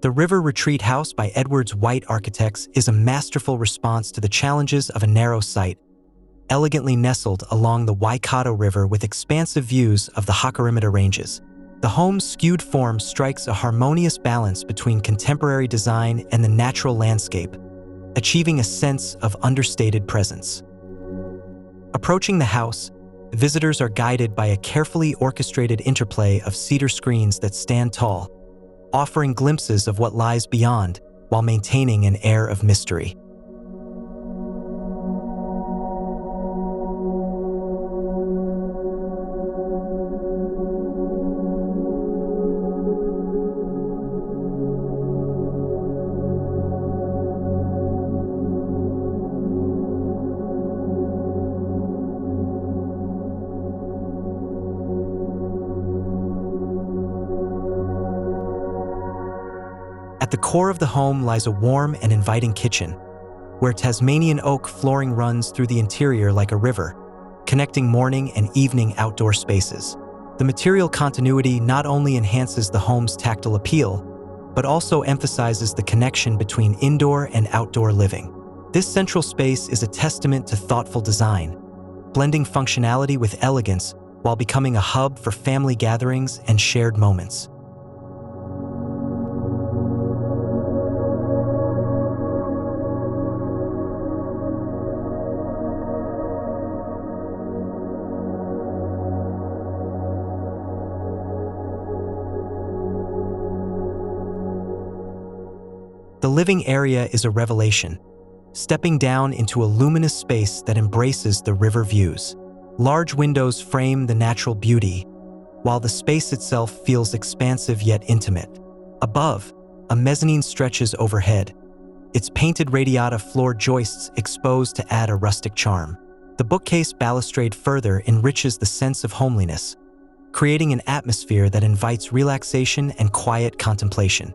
The River Retreat House by Edwards White Architects is a masterful response to the challenges of a narrow site, elegantly nestled along the Waikato River with expansive views of the Hakarimata Ranges. The home's skewed form strikes a harmonious balance between contemporary design and the natural landscape, achieving a sense of understated presence. Approaching the house, visitors are guided by a carefully orchestrated interplay of cedar screens that stand tall, offering glimpses of what lies beyond while maintaining an air of mystery. At the core of the home lies a warm and inviting kitchen, where Tasmanian oak flooring runs through the interior like a river, connecting morning and evening outdoor spaces. The material continuity not only enhances the home's tactile appeal, but also emphasizes the connection between indoor and outdoor living. This central space is a testament to thoughtful design, blending functionality with elegance while becoming a hub for family gatherings and shared moments. The living area is a revelation, stepping down into a luminous space that embraces the river views. Large windows frame the natural beauty, while the space itself feels expansive yet intimate. Above, a mezzanine stretches overhead, its painted radiata floor joists exposed to add a rustic charm. The bookcase balustrade further enriches the sense of homeliness, creating an atmosphere that invites relaxation and quiet contemplation.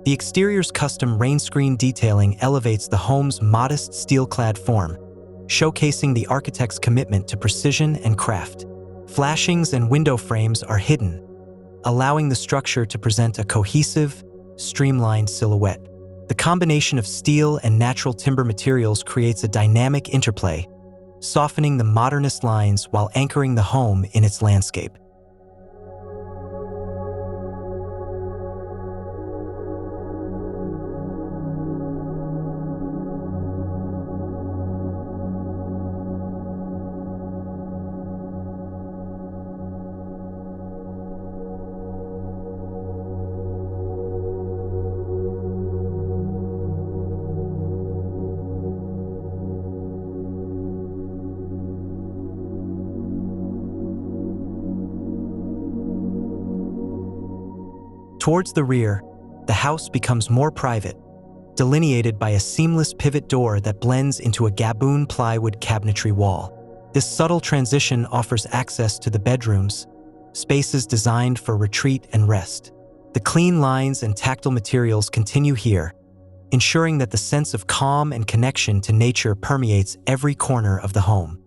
The exterior's custom rain screen detailing elevates the home's modest steel-clad form, showcasing the architect's commitment to precision and craft. Flashings and window frames are hidden, allowing the structure to present a cohesive, streamlined silhouette. The combination of steel and natural timber materials creates a dynamic interplay, softening the modernist lines while anchoring the home in its landscape. Towards the rear, the house becomes more private, delineated by a seamless pivot door that blends into a gaboon plywood cabinetry wall. This subtle transition offers access to the bedrooms, spaces designed for retreat and rest. The clean lines and tactile materials continue here, ensuring that the sense of calm and connection to nature permeates every corner of the home.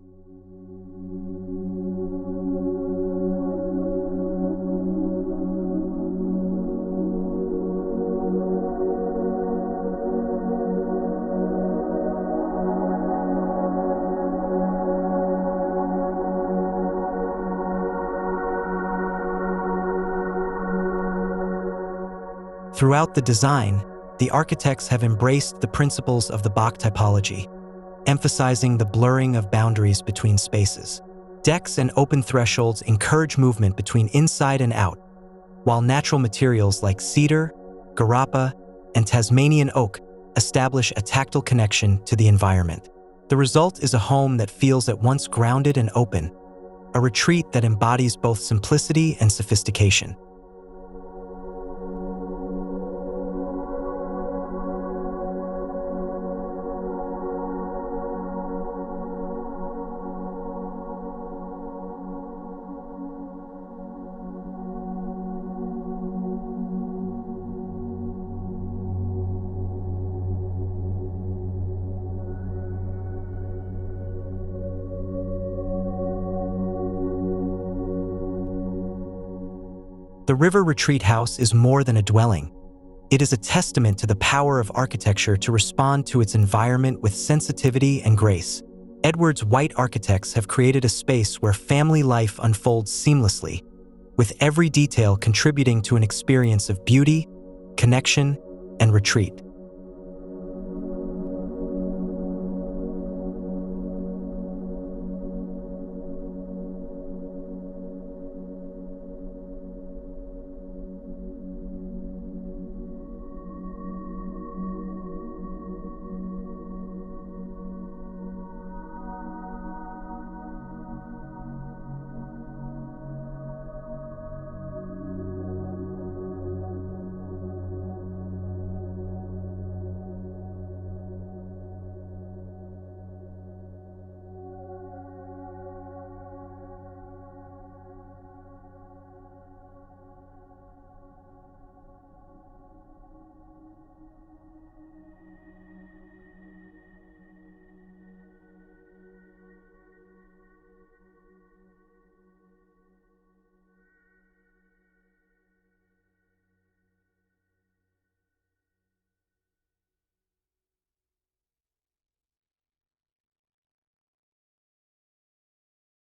Throughout the design, the architects have embraced the principles of the Bach typology, emphasizing the blurring of boundaries between spaces. Decks and open thresholds encourage movement between inside and out, while natural materials like cedar, garapa, and Tasmanian oak establish a tactile connection to the environment. The result is a home that feels at once grounded and open, a retreat that embodies both simplicity and sophistication. The River Retreat House is more than a dwelling. It is a testament to the power of architecture to respond to its environment with sensitivity and grace. Edwards White Architects have created a space where family life unfolds seamlessly, with every detail contributing to an experience of beauty, connection, and retreat.